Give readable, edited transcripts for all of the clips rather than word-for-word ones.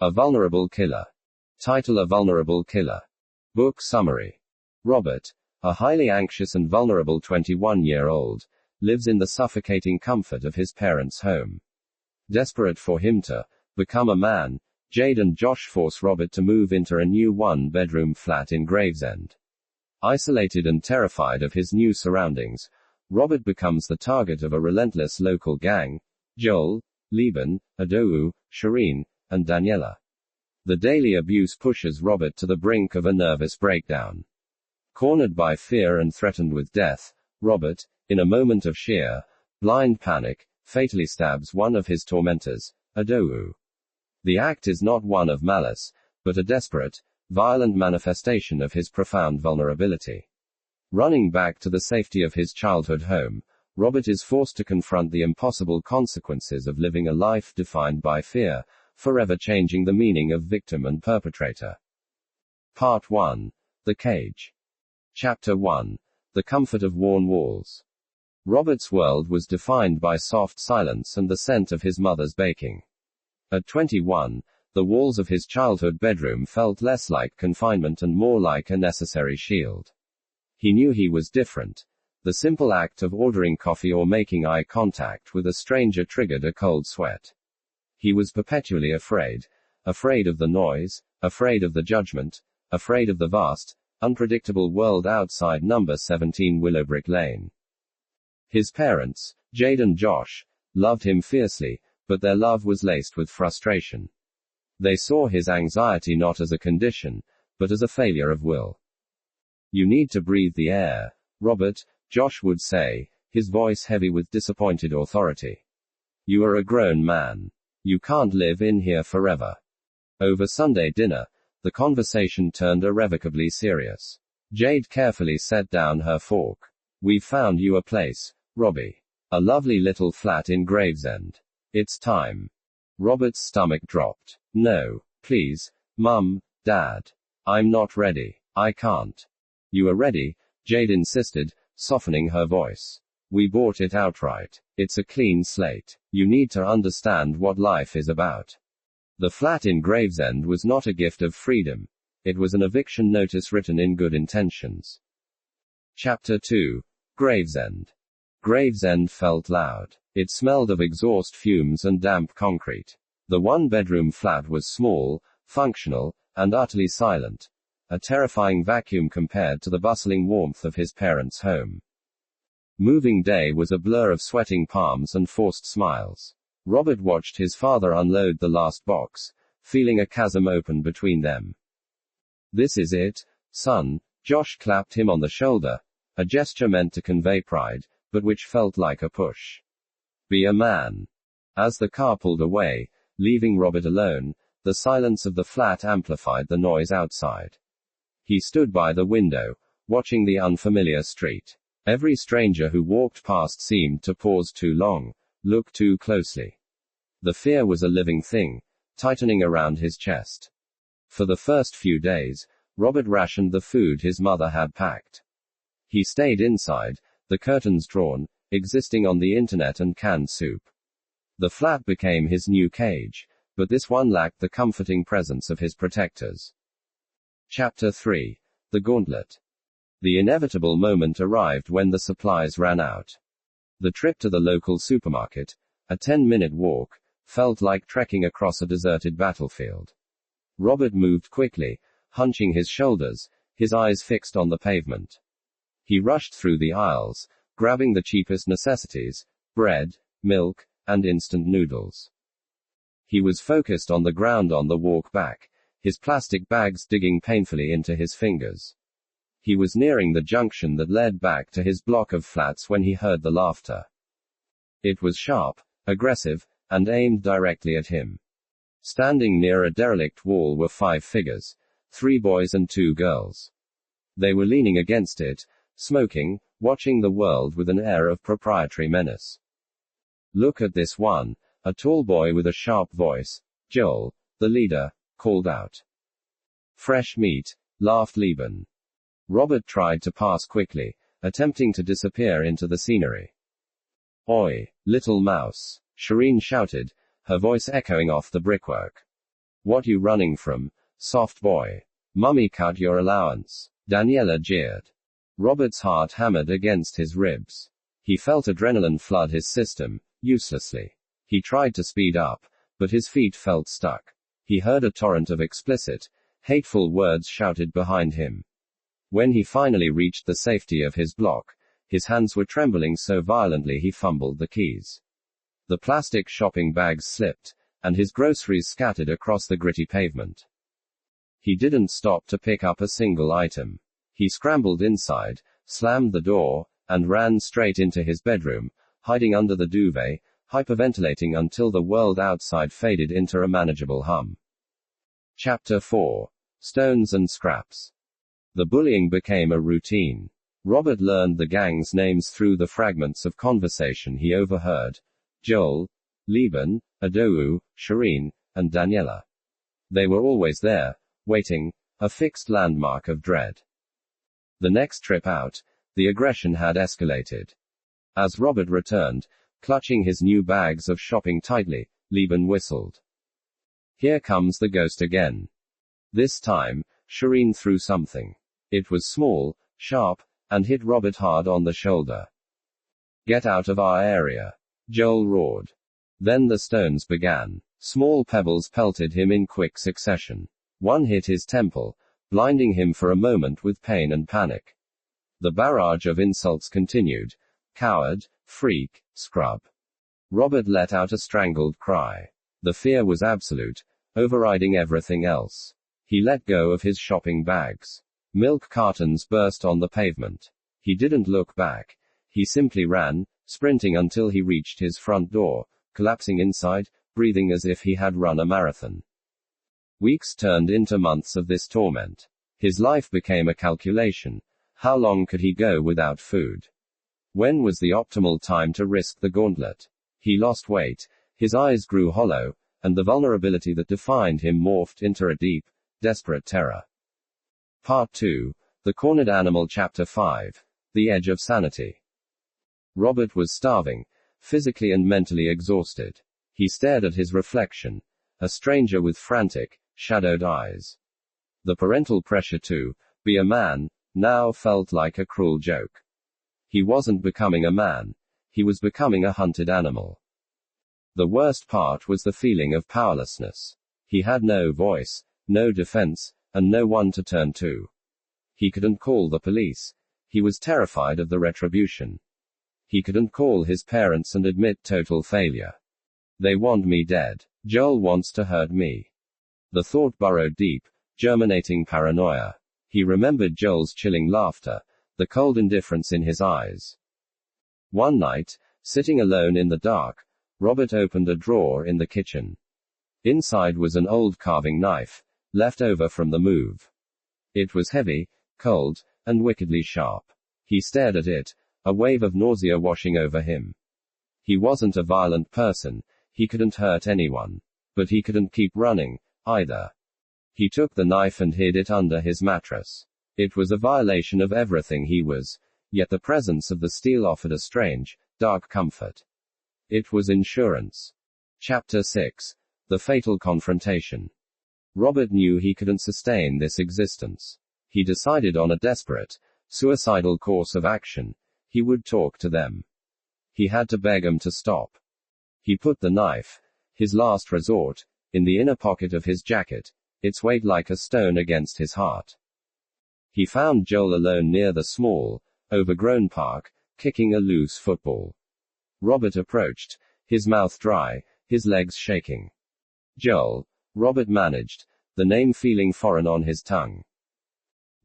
A Vulnerable Killer. Title: A Vulnerable Killer. Book summary. Robert, a highly anxious and vulnerable 21-year-old, lives in the suffocating comfort of his parents' home. Desperate for him to become a man, Jade and Josh force Robert to move into a new one-bedroom flat in Gravesend. Isolated and terrified of his new surroundings, Robert becomes the target of a relentless local gang: Joel, Liban, Adou, Shireen, and Daniela. The daily abuse pushes Robert to the brink of a nervous breakdown. Cornered by fear and threatened with death, Robert, in a moment of sheer, blind panic, fatally stabs one of his tormentors, Adou. The act is not one of malice, but a desperate, violent manifestation of his profound vulnerability. Running back to the safety of his childhood home, Robert is forced to confront the impossible consequences of living a life defined by fear, forever changing the meaning of victim and perpetrator. Part 1. The Cage. Chapter 1. The Comfort of Worn Walls. Robert's world was defined by soft silence and the scent of his mother's baking. At 21, the walls of his childhood bedroom felt less like confinement and more like a necessary shield. He knew he was different. The simple act of ordering coffee or making eye contact with a stranger triggered a cold sweat. He was perpetually afraid. Afraid of the noise, afraid of the judgment, afraid of the vast, unpredictable world outside number 17 Willowbrick Lane. His parents, Jade and Josh, loved him fiercely, but their love was laced with frustration. They saw his anxiety not as a condition, but as a failure of will. "You need to breathe the air, Robert," Josh would say, his voice heavy with disappointed authority. "You are a grown man. You can't live in here forever." Over Sunday dinner, the conversation turned irrevocably serious. Jade carefully set down her fork. "We've found you a place, Robbie. A lovely little flat in Gravesend. It's time." Robert's stomach dropped. "No, please, Mum, Dad. I'm not ready. I can't." "You are ready," Jade insisted, softening her voice. "We bought it outright. It's a clean slate. You need to understand what life is about." The flat in Gravesend was not a gift of freedom. It was an eviction notice written in good intentions. Chapter 2. Gravesend. Gravesend felt loud. It smelled of exhaust fumes and damp concrete. The one-bedroom flat was small, functional, and utterly silent. A terrifying vacuum compared to the bustling warmth of his parents' home. Moving day was a blur of sweating palms and forced smiles. Robert watched his father unload the last box, feeling a chasm open between them. "This is it, son," Josh clapped him on the shoulder, a gesture meant to convey pride, but which felt like a push. "Be a man." As the car pulled away, leaving Robert alone, the silence of the flat amplified the noise outside. He stood by the window, watching the unfamiliar street. Every stranger who walked past seemed to pause too long, look too closely. The fear was a living thing, tightening around his chest. For the first few days, Robert rationed the food his mother had packed. He stayed inside, the curtains drawn, existing on the internet and canned soup. The flat became his new cage, but this one lacked the comforting presence of his protectors. Chapter 3. The Gauntlet. The inevitable moment arrived when the supplies ran out. The trip to the local supermarket, a 10-minute walk, felt like trekking across a deserted battlefield. Robert moved quickly, hunching his shoulders, his eyes fixed on the pavement. He rushed through the aisles, grabbing the cheapest necessities: bread, milk, and instant noodles. He was focused on the ground on the walk back, his plastic bags digging painfully into his fingers. He was nearing the junction that led back to his block of flats when he heard the laughter. It was sharp, aggressive, and aimed directly at him. Standing near a derelict wall were 5 figures, 3 boys and 2 girls. They were leaning against it, smoking, watching the world with an air of proprietary menace. "Look at this one," a tall boy with a sharp voice, Joel, the leader, called out. "Fresh meat," laughed Liban. Robert tried to pass quickly, attempting to disappear into the scenery. "Oi, little mouse," Shireen shouted, her voice echoing off the brickwork. What you running from, soft boy? Mummy cut your allowance. Daniela jeered. Robert's heart hammered against his ribs. He felt adrenaline flood his system, uselessly. He tried to speed up, but his feet felt stuck. He heard a torrent of explicit, hateful words shouted behind him. When he finally reached the safety of his block, his hands were trembling so violently he fumbled the keys. The plastic shopping bags slipped, and his groceries scattered across the gritty pavement. He didn't stop to pick up a single item. He scrambled inside, slammed the door, and ran straight into his bedroom, hiding under the duvet, hyperventilating until the world outside faded into a manageable hum. Chapter 4. Stones and Scraps. The bullying became a routine. Robert learned the gang's names through the fragments of conversation he overheard. Joel, Liban, Adou, Shireen, and Daniela. They were always there, waiting, a fixed landmark of dread. The next trip out, the aggression had escalated. As Robert returned, clutching his new bags of shopping tightly, Liban whistled. Here comes the ghost again. This time, Shireen threw something. It was small, sharp, and hit Robert hard on the shoulder. Get out of our area, Joel roared. Then the stones began. Small pebbles pelted him in quick succession. One hit his temple, blinding him for a moment with pain and panic. The barrage of insults continued. Coward, freak, scrub. Robert let out a strangled cry. The fear was absolute, overriding everything else. He let go of his shopping bags. Milk cartons burst on the pavement. He didn't look back. He simply ran, sprinting until he reached his front door, collapsing inside, breathing as if he had run a marathon. Weeks turned into months of this torment. His life became a calculation. How long could he go without food? When was the optimal time to risk the gauntlet? He lost weight, his eyes grew hollow, and the vulnerability that defined him morphed into a deep, desperate terror. Part 2. The Cornered Animal. Chapter 5. The Edge of Sanity. Robert was starving, physically and mentally exhausted. He stared at his reflection, a stranger with frantic, shadowed eyes. The parental pressure to be a man now felt like a cruel joke. He wasn't becoming a man. He was becoming a hunted animal. The worst part was the feeling of powerlessness. He had no voice, no defense, and no one to turn to. He couldn't call the police. He was terrified of the retribution. He couldn't call his parents and admit total failure. They want me dead. Joel wants to hurt me. The thought burrowed deep, germinating paranoia. He remembered Joel's chilling laughter, the cold indifference in his eyes. One night, sitting alone in the dark, Robert opened a drawer in the kitchen. Inside was an old carving knife, left over from the move. It was heavy, cold, and wickedly sharp. He stared at it, a wave of nausea washing over him. He wasn't a violent person, he couldn't hurt anyone. But he couldn't keep running, either. He took the knife and hid it under his mattress. It was a violation of everything he was, yet the presence of the steel offered a strange, dark comfort. It was insurance. Chapter 6. The Fatal Confrontation. Robert knew he couldn't sustain this existence. He decided on a desperate, suicidal course of action. He would talk to them. He had to beg them to stop. He put the knife, his last resort, in the inner pocket of his jacket, its weight like a stone against his heart. He found Joel alone near the small, overgrown park, kicking a loose football. Robert approached, his mouth dry, his legs shaking. Joel, Robert managed, the name feeling foreign on his tongue.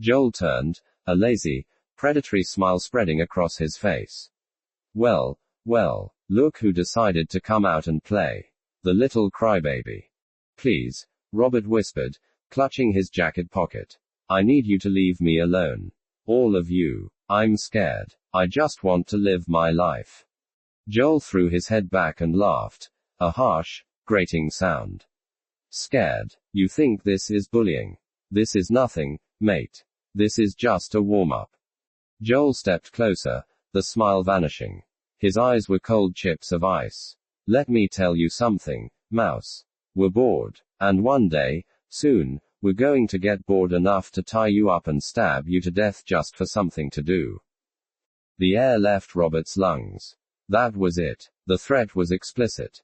Joel turned, a lazy, predatory smile spreading across his face. Well, look who decided to come out and play. The little crybaby. Please, Robert whispered, clutching his jacket pocket. I need you to leave me alone. All of you. I'm scared. I just want to live my life. Joel threw his head back and laughed. A harsh, grating sound. Scared? You think this is bullying? This is nothing, mate. This is just a warm-up. Joel stepped closer, the smile vanishing. His eyes were cold chips of ice. Let me tell you something, Mouse. We're bored. And one day, soon, we're going to get bored enough to tie you up and stab you to death just for something to do. The air left Robert's lungs. That was it. The threat was explicit.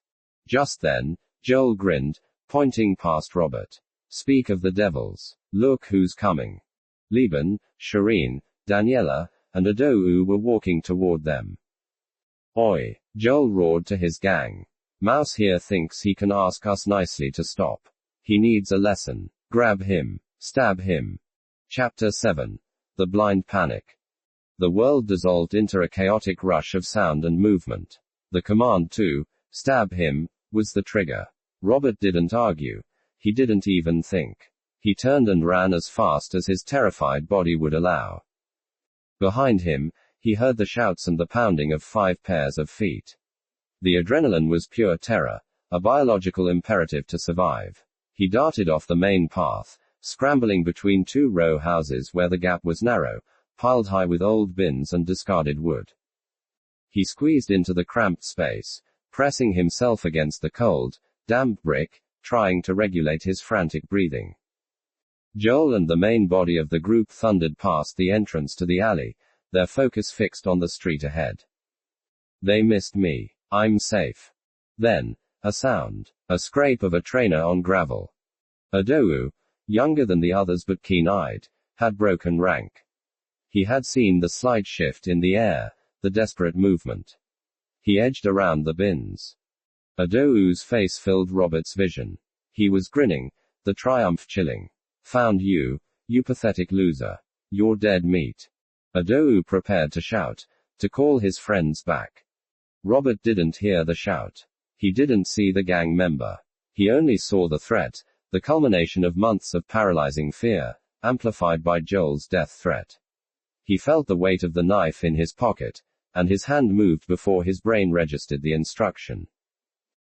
Just then, Joel grinned, pointing past Robert. Speak of the devils. Look who's coming. Lieben, Shireen, Daniela, and Adou were walking toward them. Oi! Joel roared to his gang. Mouse here thinks he can ask us nicely to stop. He needs a lesson. Grab him. Stab him. Chapter 7. The Blind Panic. The world dissolved into a chaotic rush of sound and movement. The command to stab him was the trigger. Robert didn't argue. He didn't even think. He turned and ran as fast as his terrified body would allow. Behind him, he heard the shouts and the pounding of 5 pairs of feet. The adrenaline was pure terror, a biological imperative to survive. He darted off the main path, scrambling between 2 row houses where the gap was narrow, piled high with old bins and discarded wood. He squeezed into the cramped space, pressing himself against the cold, damp brick, trying to regulate his frantic breathing. Joel and the main body of the group thundered past the entrance to the alley, their focus fixed on the street ahead. They missed me. I'm safe. Then, a sound. A scrape of a trainer on gravel. Adou, younger than the others but keen-eyed, had broken rank. He had seen the slight shift in the air, the desperate movement. He edged around the bins. Adou's face filled Robert's vision. He was grinning, the triumph chilling. Found you, you pathetic loser. You're dead meat. Adou prepared to shout, to call his friends back. Robert didn't hear the shout. He didn't see the gang member. He only saw the threat, the culmination of months of paralyzing fear, amplified by Joel's death threat. He felt the weight of the knife in his pocket, and his hand moved before his brain registered the instruction.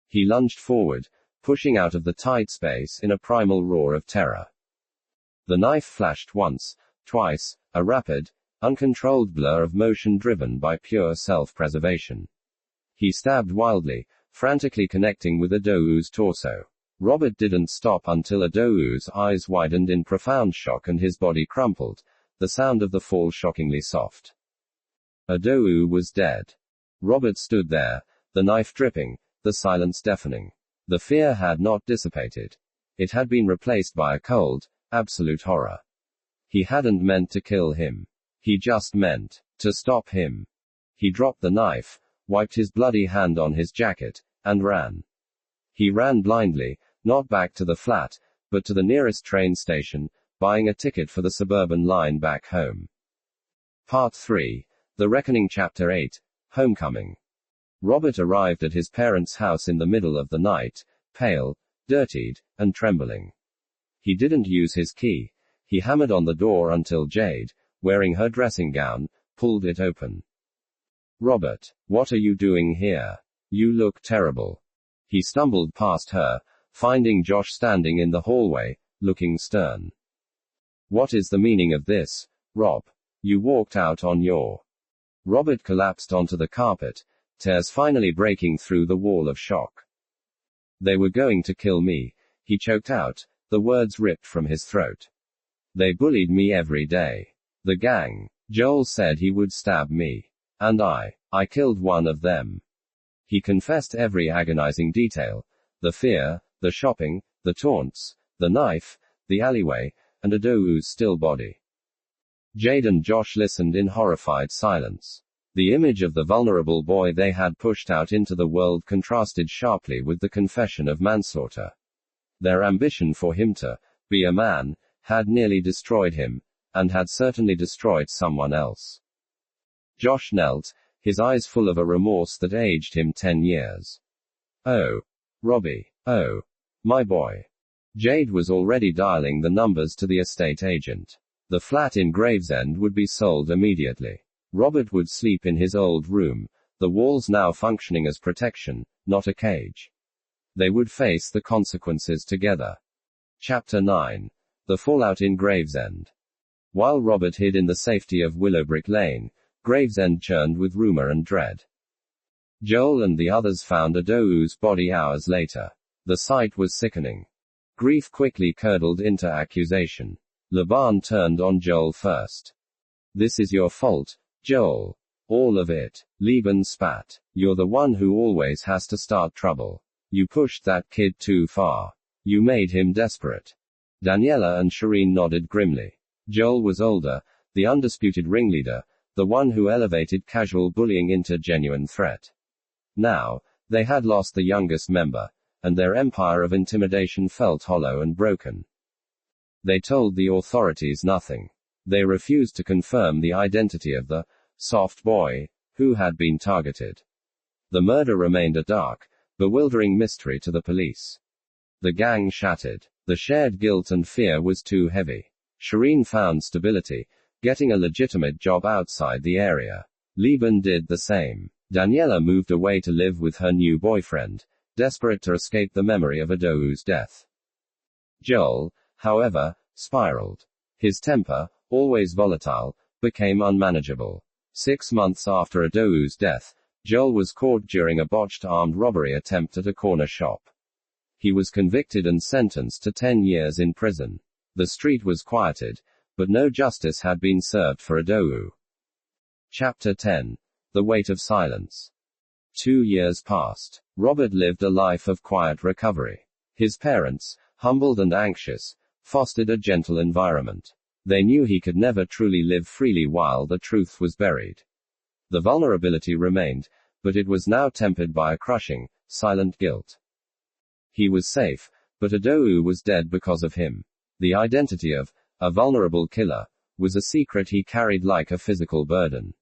He lunged forward, pushing out of the tight space in a primal roar of terror. The knife flashed once, twice, a rapid, uncontrolled blur of motion driven by pure self-preservation. He stabbed wildly, frantically connecting with Adou's torso. Robert didn't stop until Adou's eyes widened in profound shock and his body crumpled, the sound of the fall shockingly soft. Adou was dead. Robert stood there, the knife dripping, the silence deafening. The fear had not dissipated. It had been replaced by a cold, absolute horror. He hadn't meant to kill him. He just meant to stop him. He dropped the knife, wiped his bloody hand on his jacket, and ran. He ran blindly, not back to the flat, but to the nearest train station, buying a ticket for the suburban line back home. Part 3. The Reckoning Chapter 8. Homecoming. Robert arrived at his parents' house in the middle of the night, pale, dirtied, and trembling. He didn't use his key. He hammered on the door until Jade, wearing her dressing gown, pulled it open. Robert, what are you doing here? You look terrible. He stumbled past her, finding Josh standing in the hallway, looking stern. What is the meaning of this, Rob? You walked out on your... Robert collapsed onto the carpet, tears finally breaking through the wall of shock. They were going to kill me, he choked out, the words ripped from his throat. They bullied me every day. The gang. Joel said he would stab me. And I killed one of them. He confessed every agonizing detail. The fear, the shopping, the taunts, the knife, the alleyway, and Adou's still body. Jade and Josh listened in horrified silence. The image of the vulnerable boy they had pushed out into the world contrasted sharply with the confession of manslaughter. Their ambition for him to be a man had nearly destroyed him, and had certainly destroyed someone else. Josh knelt, his eyes full of a remorse that aged him 10 years. Oh. Robbie. Oh. My boy. Jade was already dialing the numbers to the estate agent. The flat in Gravesend would be sold immediately. Robert would sleep in his old room, the walls now functioning as protection, not a cage. They would face the consequences together. Chapter 9. The Fallout in Gravesend. While Robert hid in the safety of Willowbrick Lane, Gravesend churned with rumor and dread. Joel and the others found Adou's body hours later. The sight was sickening. Grief quickly curdled into accusation. Laban turned on Joel first. "This is your fault, Joel. All of it." Laban spat. "You're the one who always has to start trouble. You pushed that kid too far. You made him desperate." Daniela and Shireen nodded grimly. Joel was older, the undisputed ringleader, the one who elevated casual bullying into genuine threat. Now, they had lost the youngest member, and their empire of intimidation felt hollow and broken. They told the authorities nothing. They refused to confirm the identity of the soft boy who had been targeted. The murder remained a dark, bewildering mystery to the police. The gang shattered. The shared guilt and fear was too heavy. Shireen found stability, getting a legitimate job outside the area. Laban did the same. Daniela moved away to live with her new boyfriend, desperate to escape the memory of Adou's death. Joel, however, spiraled. His temper, always volatile, became unmanageable. 6 months after Adou's death, Joel was caught during a botched armed robbery attempt at a corner shop. He was convicted and sentenced to 10 years in prison. The street was quieted, but no justice had been served for Adou. Chapter 10. The Weight of Silence. 2 years passed. Robert lived a life of quiet recovery. His parents, humbled and anxious, fostered a gentle environment. They knew he could never truly live freely while the truth was buried. The vulnerability remained, but it was now tempered by a crushing, silent guilt. He was safe, but Adou was dead because of him. The identity of a vulnerable killer was a secret he carried like a physical burden.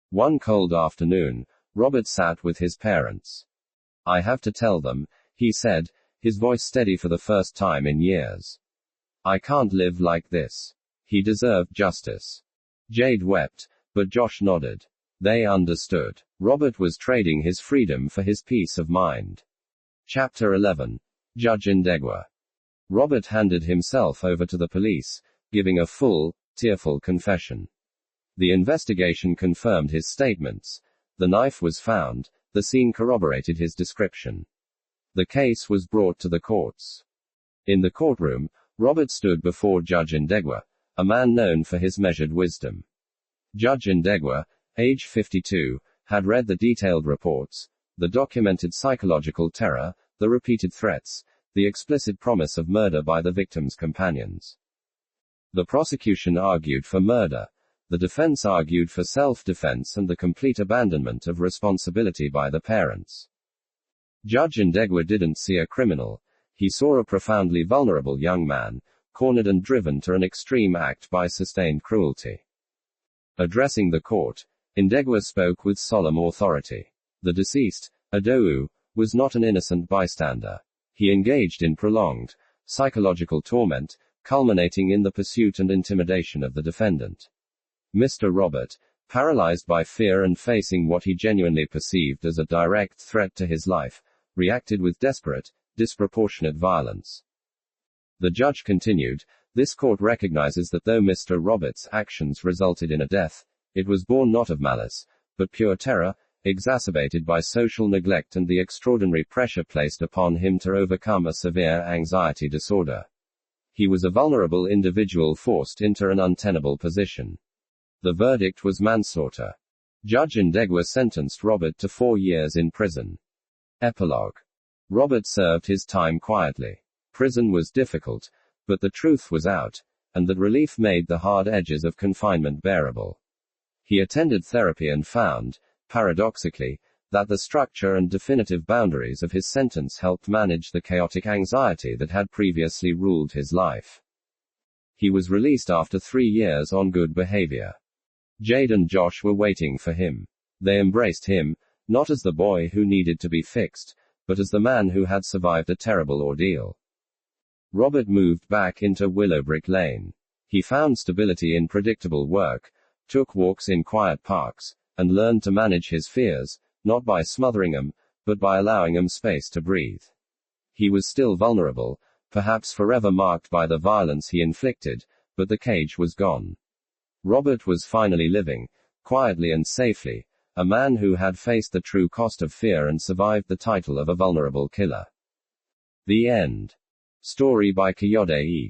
One cold afternoon, Robert sat with his parents. "I have to tell them," he said, his voice steady for the first time in years. "I can't live like this. He deserved justice." Jade wept, but Josh nodded. They understood. Robert was trading his freedom for his peace of mind. Chapter 11. Judge Ndegwa. Robert handed himself over to the police, giving a full, tearful confession. The investigation confirmed his statements. The knife was found, the scene corroborated his description. The case was brought to the courts. In the courtroom, Robert stood before Judge Ndegwa, a man known for his measured wisdom. Judge Ndegwa, age 52, had read the detailed reports, the documented psychological terror, the repeated threats, the explicit promise of murder by the victim's companions. The prosecution argued for murder. The defense argued for self-defense and the complete abandonment of responsibility by the parents. Judge Ndegwa didn't see a criminal. He saw a profoundly vulnerable young man, cornered and driven to an extreme act by sustained cruelty. Addressing the court, Ndegwa spoke with solemn authority. The deceased, Adou, was not an innocent bystander. He engaged in prolonged, psychological torment, culminating in the pursuit and intimidation of the defendant. Mr. Robert, paralyzed by fear and facing what he genuinely perceived as a direct threat to his life, reacted with desperate, disproportionate violence. The judge continued, "This court recognizes that though Mr. Roberts' actions resulted in a death, it was born not of malice, but pure terror, exacerbated by social neglect and the extraordinary pressure placed upon him to overcome a severe anxiety disorder. He was a vulnerable individual forced into an untenable position." The verdict was manslaughter. Judge Ndegwa sentenced Robert to 4 years in prison. Epilogue. Robert served his time quietly. Prison was difficult, but the truth was out, and that relief made the hard edges of confinement bearable. He attended therapy and found, paradoxically, that the structure and definitive boundaries of his sentence helped manage the chaotic anxiety that had previously ruled his life. He was released after 3 years on good behavior. Jade and Josh were waiting for him. They embraced him, not as the boy who needed to be fixed, but as the man who had survived a terrible ordeal. Robert moved back into Willowbrick Lane. He found stability in predictable work, took walks in quiet parks, and learned to manage his fears, not by smothering them, but by allowing them space to breathe. He was still vulnerable, perhaps forever marked by the violence he inflicted, but the cage was gone. Robert was finally living, quietly and safely, a man who had faced the true cost of fear and survived the title of a vulnerable killer. The end. Story by Kayode E.